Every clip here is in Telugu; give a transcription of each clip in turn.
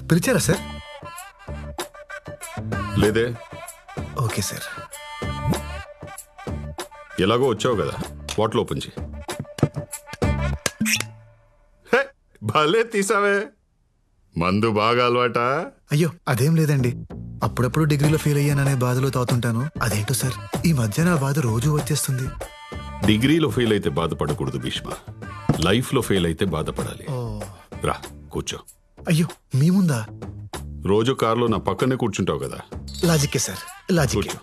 పిలిచారా సార్? లేదే. Okay sir. ఎలాగో వచ్చావు కదా, బాటిల్ ఓపెన్ చేయి. భలే తీసావే. మందు బాగా అలవాట? అయ్యో అదేం లేదండి, అప్పుడప్పుడు డిగ్రీలో ఫెయిల్ అయ్యాననే బాధలో తాగుతుంటాను. అదేంటో సార్ ఈ మధ్య నా బాధ రోజు వచ్చేస్తుంది. డిగ్రీలో ఫెయిల్ అయితే బాధపడకూడదు భీష్మ, లైఫ్ లో ఫెయిల్ అయితే బాధపడాలి. రా కూర్చో. అయ్యో మీ ముందా? రోజు కారులో నా పక్కనే కూర్చుంటావు కదా. లాజిక్కే సార్, లాజిక్కే. కూర్చో.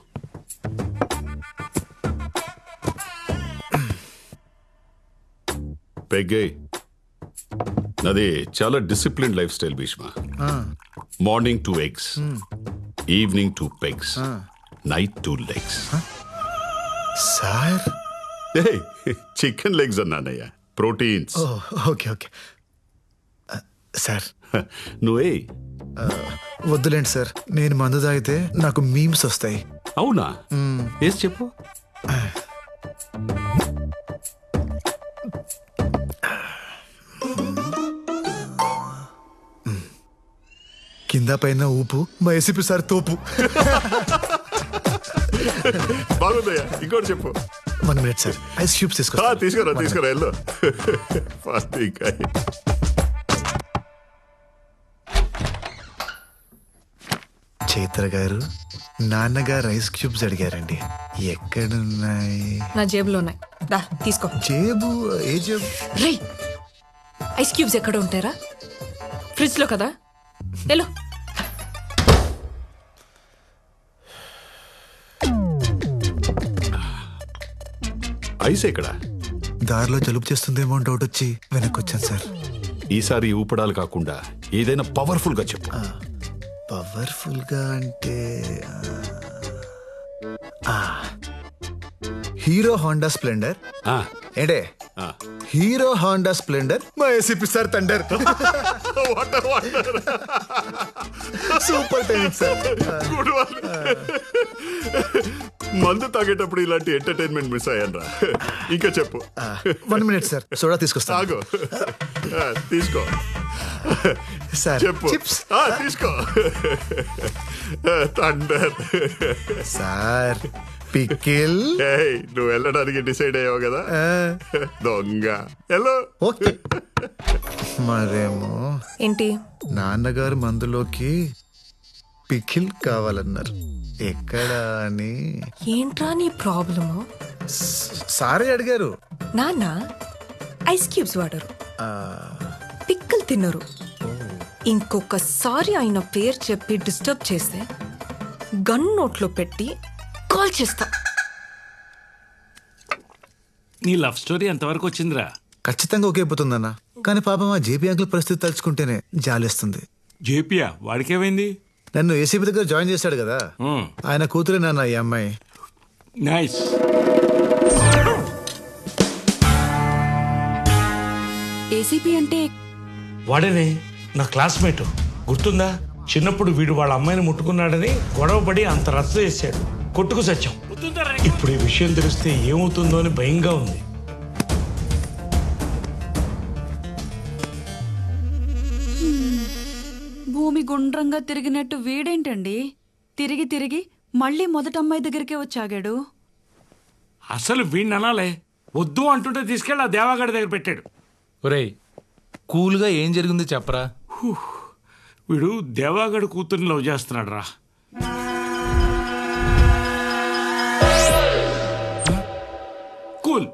పెగ్గే, నాది చాలా discipline lifestyle Bheeshma. Morning 2 eggs, evening 2 pegs, night 2 legs. Sir chicken legs అన్నానయ్యా, ప్రోటీన్స్. Okay okay sir. నువ్వే వద్దులేండి సార్, నేను మందు తాగితే నాకు మీమ్స్ వస్తాయి. అవునా? వేసి చెప్పు. కింద పైన ఊపు, మా ఏసీపీ సార్ తోపు. బాగుందయ్యా, ఇంకోటి చెప్పు. 1 minute సార్, ఐస్ క్యూబ్స్ తీసుకురా తీసుకురా వెళ్ళు. చైత్ర గారు, నాన్నగారు ఐస్ క్యూబ్స్ అడిగారండి. ఎక్కడున్నాయి? నా జేబులో ఉన్నాయి, దా తీసుకో. జేబు? ఏ జేబు? రే, ఐస్ క్యూబ్స్ ఎక్కడ ఉంటారా? ఫ్రిడ్జ్ లో కదా, వెళ్ళు. ఐస్ ఎక్కడ? దారిలో జలుబు చేస్తుందేమో అని డౌట్ వచ్చి వెనక్కి వచ్చాను సార్. ఈసారి ఊపడాలు కాకుండా ఏదైనా పవర్ఫుల్ గా చెప్పు. పవర్ఫుల్ గా అంటే హీరో హోండా స్ప్లెండర్. ఏంటే హీరో హోండా స్ప్లెండర్, మా ACP sir thunder. Super timing sir. మందు తాగేటప్పుడు ఇలాంటి ఎంటర్టైన్మెంట్ మిస్ అయ్యాను రా. ఇంకా చెప్పు. 1 minute సార్, సోడా తీసుకొస్తాను. తీసుకో సార్. చెప్పు. చిప్స్ తీసుకో. Thunder sir. పికిల్. నువ్వు వెళ్ళడానికి డిసైడ్ అయ్యావు కదా, దొంగ. హలో. ఓకే. మరేమో ఏంటి, నాన్నగారు మందులోకి పికిల్ కావాలన్నారు. ఎక్కడా అని. ఏంట్రా నీ ప్రాబ్లము? సారే అడిగారు. నాన్న ఐస్ క్యూబ్స్ వాడరు, పిక్కలు తినరు. ఇంకొకసారి ఆయన పేరు చెప్పి డిస్టర్బ్ చేస్తే గన్ నోట్లో పెట్టి కాల్ చేస్తా. నీ లవ్ స్టోరీ ఎంతవరకు వచ్చిందిరా? ఖచ్చితంగా ఒకే పోతుందన్న, కానీ పాపం ఆ జేపీ అంకుల్ పరిస్థితి తలుచుకుంటేనే జాలేస్తుంది. జేపీయా? వాడికేమైంది? నన్ను ఏసీపీ దగ్గర జాయిన్ చేశాడు కదా, ఆయన కూతురే నాన్న ఈ అమ్మాయి. నైస్. ఏసీపీ అంటే వాడేనే నా క్లాస్మేట్, గుర్తుందా? చిన్నప్పుడు వీడు వాళ్ళ అమ్మాయిని ముట్టుకున్నాడని గొడవపడి అంత రచ్చ చేశాడు, కొట్టుకు సచ్చాం. ఇప్పుడు ఈ విషయం తెలిస్తే ఏమవుతుందో అని భయంగా ఉంది. భూమి గుండ్రంగా తిరిగినట్టు వీడేంటండి తిరిగి తిరిగి మళ్ళీ మొదటి అమ్మాయి దగ్గరికే వచ్చాగాడు? అసలు వీడిని అనాలే, వద్దు అంటుంటే తీసుకెళ్ళి ఆ దేవాగడి దగ్గర పెట్టాడు. ఒరేయ్, కూల్గా ఏం జరిగిందో చెప్పరా. వీడు దేవాగడి కూతుర్ని లవ్ చేస్తున్నాడు రా. Cool.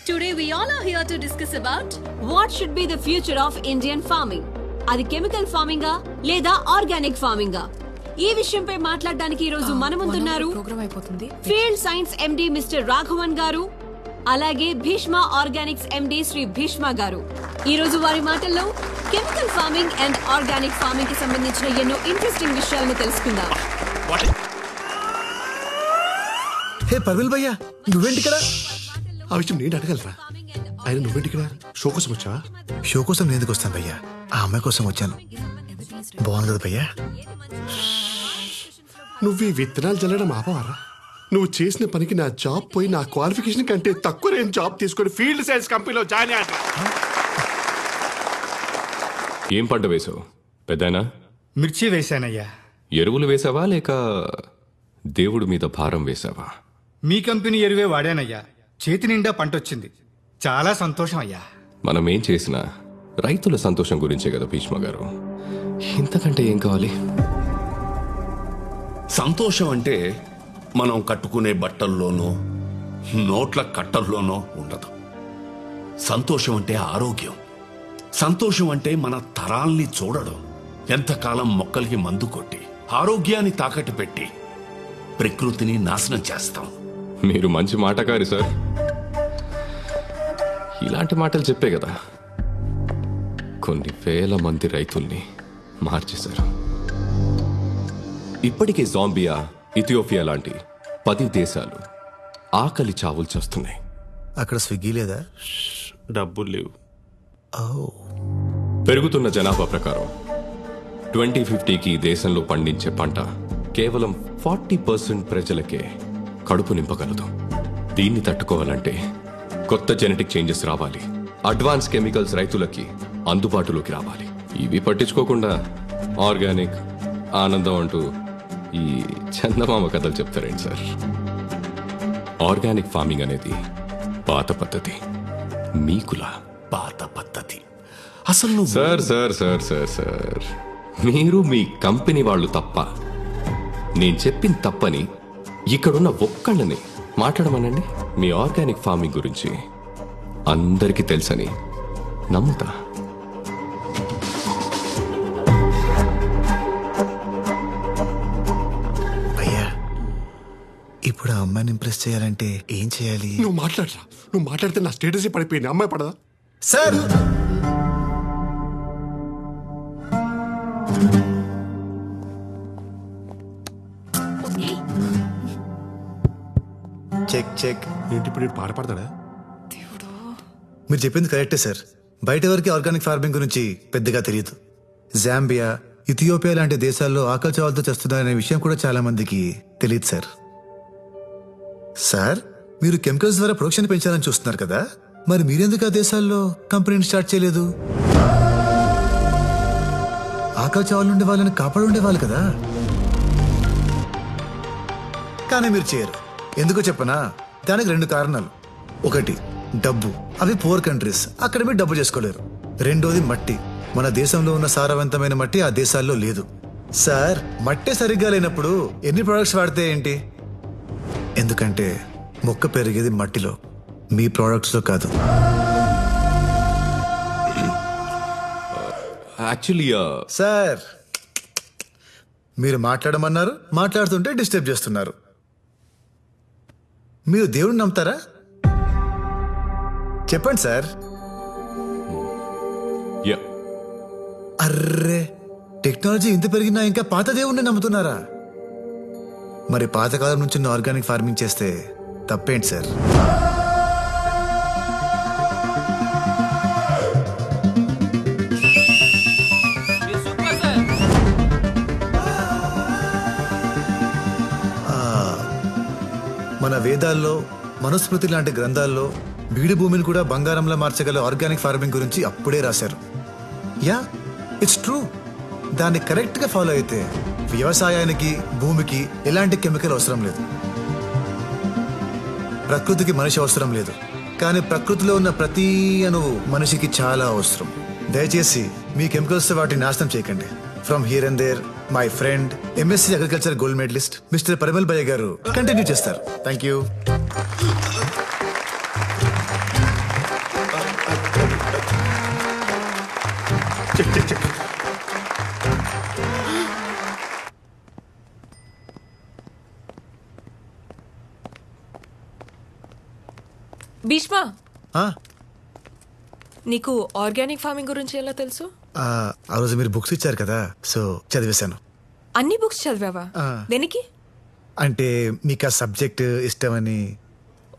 Today we all are here to discuss about what should be the future of Indian farming. అది కెమికల్ ఫార్మింగా లేదా ఆర్గానిక్ ఫార్మింగా? ఈ విషయంపై మాట్లాడడానికి ఈ రోజు మన ముందున్నారు field science MD mister Raghavan గారు, అలాగే భీష్మ ఆర్గానిక్స్ ఎండి శ్రీ భీష్మ గారు. ఈ రోజు వారి మాటల్లో chemical farming and organic farming కి సంబంధించిన ఎన్నో ఇంట్రెస్టింగ్ విషయాలను తెలుసుకుందాం. హే పర్విల్ భయ్యా, నువ్వేంటి ఇక్కడ? ఆ విషయం నేను అడగలరా? ఆయన నువ్వేంటి ఇక్కడ? షో కోసం వచ్చావా? షో కోసం నేను ఎందుకు వస్తాను భయ్యా, ఆ అమ్మాయి కోసం వచ్చాను. బాగుంది కదా భయ్యా? నువ్వు ఈ విత్తనాలు చల్లడం ఆపవారా? నువ్వు చేసిన పనికి నా జాబ్ పోయి నా క్వాలిఫికేషన్ కంటే తక్కువ నేను జాబ్ తీసుకొని ఫీల్డ్ సైన్స్ కంపెనీలో జాయిన్ అయ్యా. ఏం పంట వేసావు పెద్దనా? మిర్చి వేశానయ్యా. ఎరువులు వేసావా లేక దేవుడి మీద భారం వేసావా? మీ కంపెనీ ఎరువే వాడానయ్యా. చేతి నిండా పంట వచ్చింది. చాలా సంతోషం అయ్యా. మనం ఏం చేసినా రైతుల సంతోషం గురించే కదా భీష్మ గారు. ఇంతకంటే ఏం కావాలి? సంతోషం అంటే మనం కట్టుకునే బట్టల్లోనో నోట్ల కట్టల్లోనో ఉండదు. సంతోషం అంటే ఆరోగ్యం. సంతోషం అంటే మన తరాల్ని చూడడం. ఎంతకాలం మొక్కలకి మందు కొట్టి ఆరోగ్యాన్ని తాకట్టు పెట్టి ప్రకృతిని నాశనం చేస్తాం. మీరు మంచి మాటకారి సార్. ఇలాంటి మాటలు చెప్పే కదా కొన్ని వేల మంది రైతుల్ని మార్చేశారు. ఇప్పటికే జాంబియా, ఇథియోపియా లాంటి 10 దేశాలు ఆకలి చావులు చేస్తున్నాయి. అక్కడ స్విగ్గీ లేదా? డబ్బులు లేవు. పెరుగుతున్న జనాభా ప్రకారం 2050కి దేశంలో పండించే పంట కేవలం 40% ప్రజలకే కడుపు నింపగలదు. దీన్ని తట్టుకోవాలంటే కొత్త జెనెటిక్ చేంజెస్ రావాలి. అడ్వాన్స్ కెమికల్స్ రైతులకి అందుబాటులోకి రావాలి. ఇవి పట్టించుకోకుండా ఆర్గానిక్, ఆనందం అంటూ ఈ చందమామ కథలు చెప్తారేంటి సార్? ఆర్గానిక్ ఫార్మింగ్ అనేది పాత పద్ధతి, మీకులా పాత పద్ధతి. అసలు sir sir sir sir sir మీరు మీ కంపెనీ వాళ్ళు తప్ప, నేను చెప్పిన తప్పని ఇక్కడున్న ఒక్కళ్ళని మాట్లాడమనండి. మీ ఆర్గానిక్ ఫార్మింగ్ గురించి అందరికీ తెలుసని నమ్ముతా. అయ్యా, ఇప్పుడు ఆ అమ్మాయిని ఇంప్రెస్ చేయాలంటే ఏం చేయాలి? నువ్వు మాట్లాడరా. నువ్వు మాట్లాడితే నా స్టేటస్ పడిపోయింది. అమ్మాయి పడదా? Sir check check. ఏంటి ఇప్పుడు పాట పాడతాడా? మీరు చెప్పింది కరెక్టే సార్. బయట వరకు ఆర్గానిక్ ఫార్మింగ్ గురించి పెద్దగా తెలియదు. జాంబియా, ఇథియోపియా లాంటి దేశాల్లో ఆకలి చావులతో చేస్తున్నారనే విషయం కూడా చాలా మందికి తెలియదు సార్. సార్, మీరు కెమికల్స్ ద్వారా ప్రొడక్షన్ పెంచాలని చూస్తున్నారు కదా, మరి మీరెందుకు ఆ దేశాల్లో కంపెనీని స్టార్ట్ చేయలేదు? ఆకలి చావులు ఉండే వాళ్ళని కాపాడుండేవాళ్ళు కదా. కానీ మీరు చేయరు. ఎందుకో చెప్పనా? దానికి 2 కారణాలు. ఒకటి డబ్బు. అవి పూర్ కంట్రీస్, అక్కడ మీరు డబ్బు చేసుకోలేరు. రెండోది మట్టి. మన దేశంలో ఉన్న సారవంతమైన మట్టి ఆ దేశాల్లో లేదు. సార్, మట్టే సరిగ్గా లేనప్పుడు ఎన్ని ప్రొడక్ట్స్ వాడితే ఏంటి? ఎందుకంటే మొక్క పెరిగేది మట్టిలో, మీ ప్రొడక్ట్స్ లో కాదు. యాక్చువల్లీ సార్, మీరు మాట్లాడమన్నారు, మాట్లాడుతుంటే డిస్టర్బ్ చేస్తున్నారు. మీరు దేవుడిని నమ్ముతారా? చెప్పండి సార్. అర్రే, టెక్నాలజీ ఇంత పెరిగినా ఇంకా పాత దేవుణ్ణి నమ్ముతున్నారా? మరి పాతకాలం నుంచి ఆర్గానిక్ ఫార్మింగ్ చేస్తే తప్పేంటి సార్? మన వేదాల్లో, మనుస్మృతి లాంటి గ్రంథాల్లో బీడు భూమిని కూడా బంగారంలా మార్చగల ఆర్గానిక్ ఫార్మింగ్ గురించి అప్పుడే రాశారు. Yeah, it's true. దాన్ని కరెక్ట్ గా ఫాలో అయితే వ్యవసాయానికి, భూమికి ఎలాంటి కెమికల్ అవసరం లేదు. ప్రకృతికి మనిషి అవసరం లేదు. కానీ ప్రకృతిలో ఉన్న ప్రతి అణువు మనిషికి చాలా అవసరం. దయచేసి మీ కెమికల్స్ వాటిని నాశనం చేయకండి. From here and there, my friend MSc agriculture gold medalist mister Parimal భయ్య గారు కంటిన్యూ చేస్తారు. Thank you. భీష్మ, ఆ నీకు ఆర్గానిక్ ఫార్మింగ్ గురించి ఎలా తెలుసు? ఆ రోజు మీరు బుక్స్ ఇచ్చారు కదా, సో చదివేశాను. అన్ని బుక్స్ చదివావా? దేనికి? అంటే మీకు ఆ సబ్జెక్ట్ ఇష్టమని.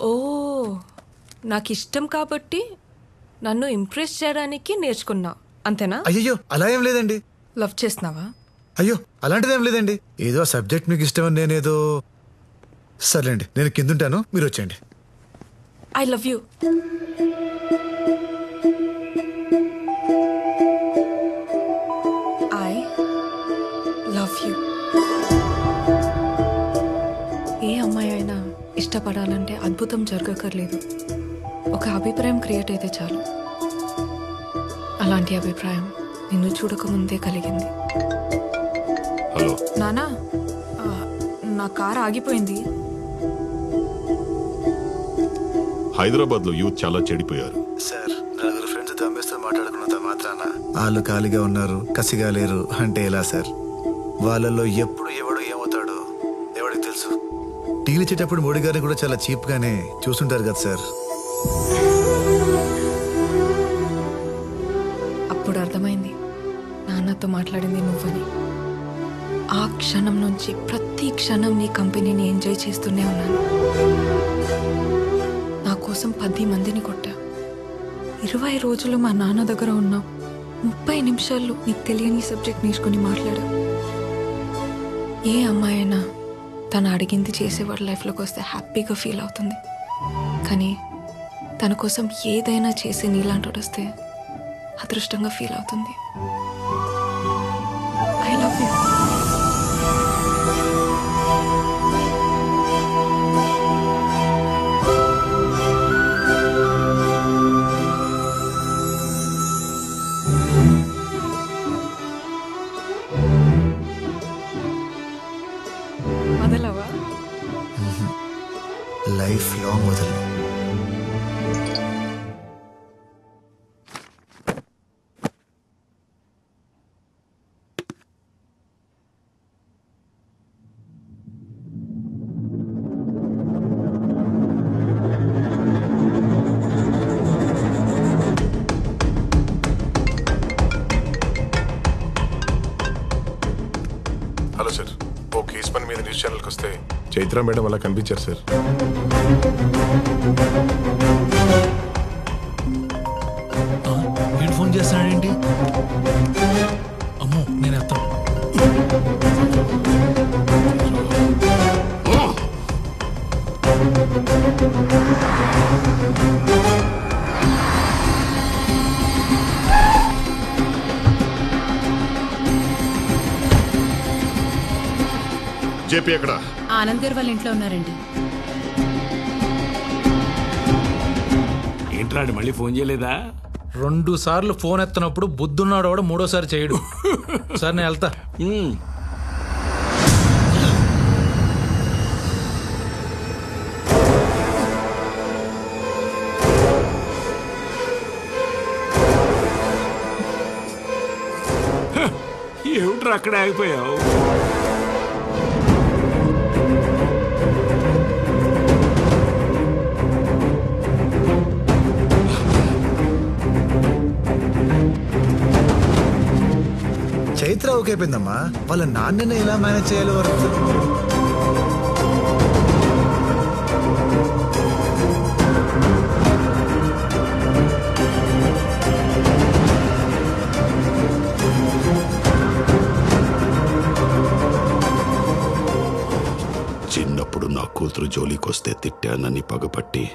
ఓ, నాకు ఇష్టం కాబట్టి నన్ను ఇంప్రెస్ చేయడానికి నేర్చుకున్నా, అంతేనా? అయ్యో, అలా ఏం లేదండి. లవ్ చేస్తున్నావా? అయ్యో, అలాంటిదేం లేదండి. ఏదో సబ్జెక్ట్ మీకు ఇష్టమని నేనేదో. సర్లేండి, నేను కిందుంటాను, మీరు వచ్చేయండి. I love you. ఇష్టపడాలంటే అద్భుతం జరగక్కర్లేదు, ఒక అభిప్రాయం క్రియేట్ అయితే చాలు. అలాంటి అభిప్రాయం నిన్ను చూడకముందే కలిగింది. హలో నానా, నా కారు ఆగిపోయింది. హైదరాబాద్ లో యూత్ చాలా చెడిపోయారు సార్. నలుగురు ఫ్రెండ్స్ దమ్మేస్తూ మాట్లాడుకున్నంత మాత్రాన వాళ్ళు ఖాళీగా ఉన్నారు, కసిగా లేరు అంటే ఎలా సార్? వాళ్ళల్లో ఎప్పుడు ఎవడు ఏమవుతాడో ఎవడికి తెలుసు. టీలు ఇచ్చేటప్పుడు మోడీ గారిని కూడా చాలా చీప్ గానే చూస్తుంటారు కదా సార్. అప్పుడు అర్థమైంది నాన్నతో మాట్లాడింది నువ్వని. ఆ క్షణం నుంచి ప్రతి క్షణం నీ కంపెనీని ఎంజాయ్ చేస్తూనే ఉన్నాను. నా కోసం 10 మందిని కొట్టా. 20 రోజులు మా నాన్న దగ్గర ఉన్నాం. 30 నిమిషాల్లో నీకు తెలియని సబ్జెక్ట్ నేర్చుకుని మాట్లాడా. ఏ అమ్మాయి అయినా తను అడిగింది చేసేవాడు లైఫ్లోకి వస్తే హ్యాపీగా ఫీల్ అవుతుంది. కానీ తన కోసం ఏదైనా చేసి నీలాంటి వస్తే అదృష్టంగా ఫీల్ అవుతుంది. I love you. వదలవా? లైఫ్ లాంగ్ వదలను. హలో సార్, ఓ కేసు పని మీద న్యూస్ ఛానల్కి వస్తే చైత్ర మేడం అలా కనిపించారు సార్. నేను ఫోన్ చేస్తానండి. అమ్మో, నేను ఎత్తాను. జేపీ ఎక్కడ? ఆనంద్ గారు వాళ్ళ ఇంట్లో ఉన్నారండి. ఏంట్రాడు మళ్ళీ ఫోన్ చేయలేదా? 2 సార్లు ఫోన్ ఎత్తనప్పుడు బుద్ధున్నాడు వాడు, 3వ సారి చేయడు. సార్ నేను వెళ్తా. ఏమిట్రా అక్కడే ఆగిపోయావు? చైత్ర ఓకే అయిపోయిందమ్మా. వాళ్ళ నాన్నని ఎలా మేనేజ్ చేయాలో వరకు చిన్నప్పుడు నా కూతురు జోలికొస్తే తిట్టానని పగపట్టి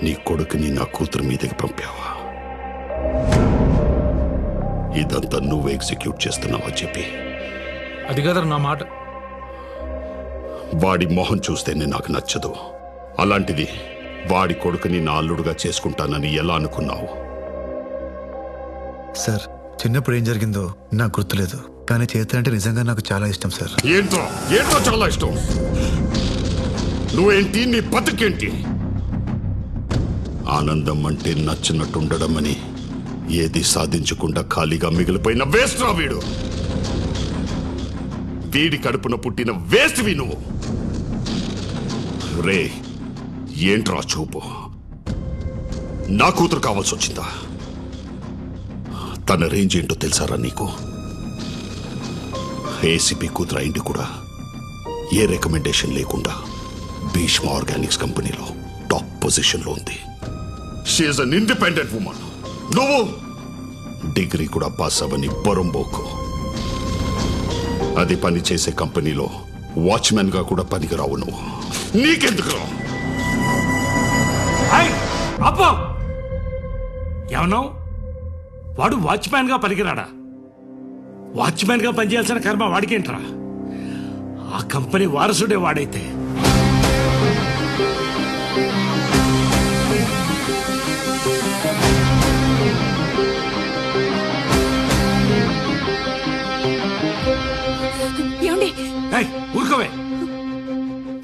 నీ కొడుకుని నా కూతురు మీదకి పంపావా? ఇదంతా నువ్వు ఎగ్జిక్యూట్ చేస్తున్నావా చెప్పి? అది కదా నా మాట. వాడి మొహం చూస్తేనే నాకు నచ్చదు. అలాంటిది వాడి కొడుకుని నా అల్లుడుగా చేసుకుంటానని ఎలా అనుకున్నావు? సార్, చిన్నప్పుడు ఏం జరిగిందో నాకు గుర్తులేదు, కానీ చైత్ర అంటే నిజంగా నాకు చాలా ఇష్టం సార్. ఏంటో ఏంటో చాలా ఇష్టం. నువ్వేంటి, నీ బతుకేంటి? ఆనందం అంటే నచ్చినట్టుండడం అని, ఏది సాధించకుండా ఖాళీగా మిగిలిపోయిన వేస్ట్ రా వీడు. వీడి కడుపున పుట్టిన వేస్ట్ వి నువ్వు. రే, ఏంట్రా చూపు? నా కూతురు కావాల్సి వచ్చిందా? తన రేంజ్ ఏంటో తెలుసారా నీకు? ఏసీపీ కూతురు అయింది కూడా ఏ రికమెండేషన్ లేకుండా భీష్మ ఆర్గానిక్స్ కంపెనీలో టాప్ పొజిషన్లో ఉంది. She is an independent women. నువ్వు డిగ్రీ కూడా పాస్ అవ్వని బొరంబోకు. అది పని చేసే కంపెనీలో వాచ్మెన్ గా కూడా పనికి రావు నువ్వు. నీకెందుకు రావు? అబ్బో, ఏమన్నావు? వాడు వాచ్మ్యాన్ గా పనికిరాడా? వాచ్మ్యాన్ గా పనిచేయాల్సిన కర్మ వాడికేంట్రా? ఆ కంపెనీ వారసుడే వాడైతే ఏమండి ఏయ్, ఊరుకోవే.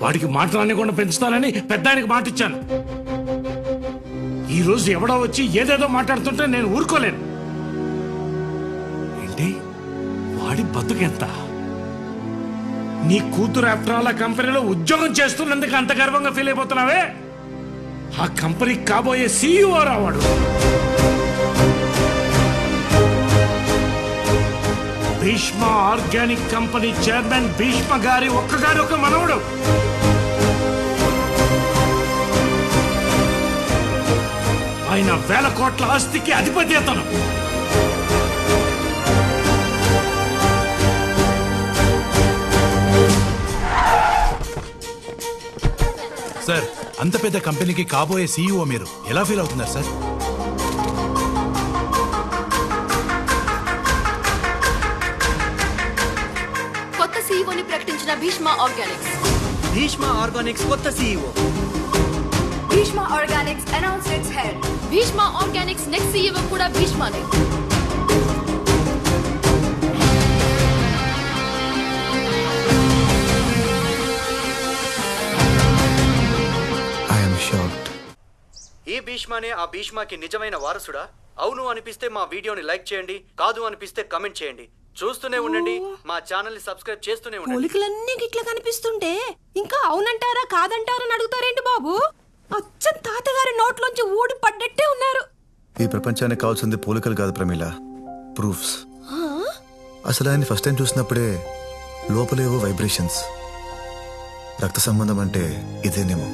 వాడికి మాట్లాడకుండా పెంచుతానని పెద్ద ఆయనకి మాట ఇచ్చాను. ఈ రోజు ఎవడో వచ్చి ఏదేదో మాట్లాడుతుంటే నేను ఊరుకోలేను. ఏంటి వాడి బతుకెంత? నీ కూతురు ఆఫ్టర్ ఆల్ ఆ కంపెనీలో ఉద్యోగం చేస్తున్నందుకు అంత గర్వంగా ఫీల్ అయిపోతున్నావే? ఆ కంపెనీకి కాబోయే సీఈఓ రావాడు. Bheeshma organic company chairman Bheeshma గారి ఒక్క మనవడు. ఆయన 1000 కోట్ల ఆస్తికి అధిపతి అతను. సార్, అంత పెద్ద కంపెనీకి కాబోయే సీఈఓ మీరు ఎలా ఫీల్ అవుతున్నారు సార్? కొత్త సీఈఓని ప్రకటించిన భీష్మ ఆర్గానిక్స్. భీష్మ ఆర్గానిక్స్ కొత్త CEO. Bheeshma Organics announce its head. Bheeshma Organics next CEO కూడా భీష్మనే. ఈ భీష్మనే ఆ భీష్మకి నిజమైన వారసుడా? అవును అనిపిస్తే మా వీడియోని లైక్ చేయండి, కాదు అనిపిస్తే కమెంట్ చేయండి. చూస్తూనే ఉండండి, మా ఛానల్ ని సబ్స్క్రైబ్ చేస్తూనే ఉండండి. పోలికలన్నీ గిట్లా కనిపిస్తుంటే ఇంకా అవునంటారా కాదంటారా అని అడుగుతారేంటి బాబు? అచ్చం తాతగారి నోట్లోంచి ఊడి పడ్డట్టే ఉన్నారు. ఈ ప్రపంచానికి కావాల్సింది పోలికలు కాదు ప్రమీల, ప్రూఫ్స్. అసలు ఆయన ఫస్ట్ టైం చూసినప్పుడే లోపలేవో వైబ్రేషన్స్. రక్త సంబంధం అంటే ఇదేనేమో.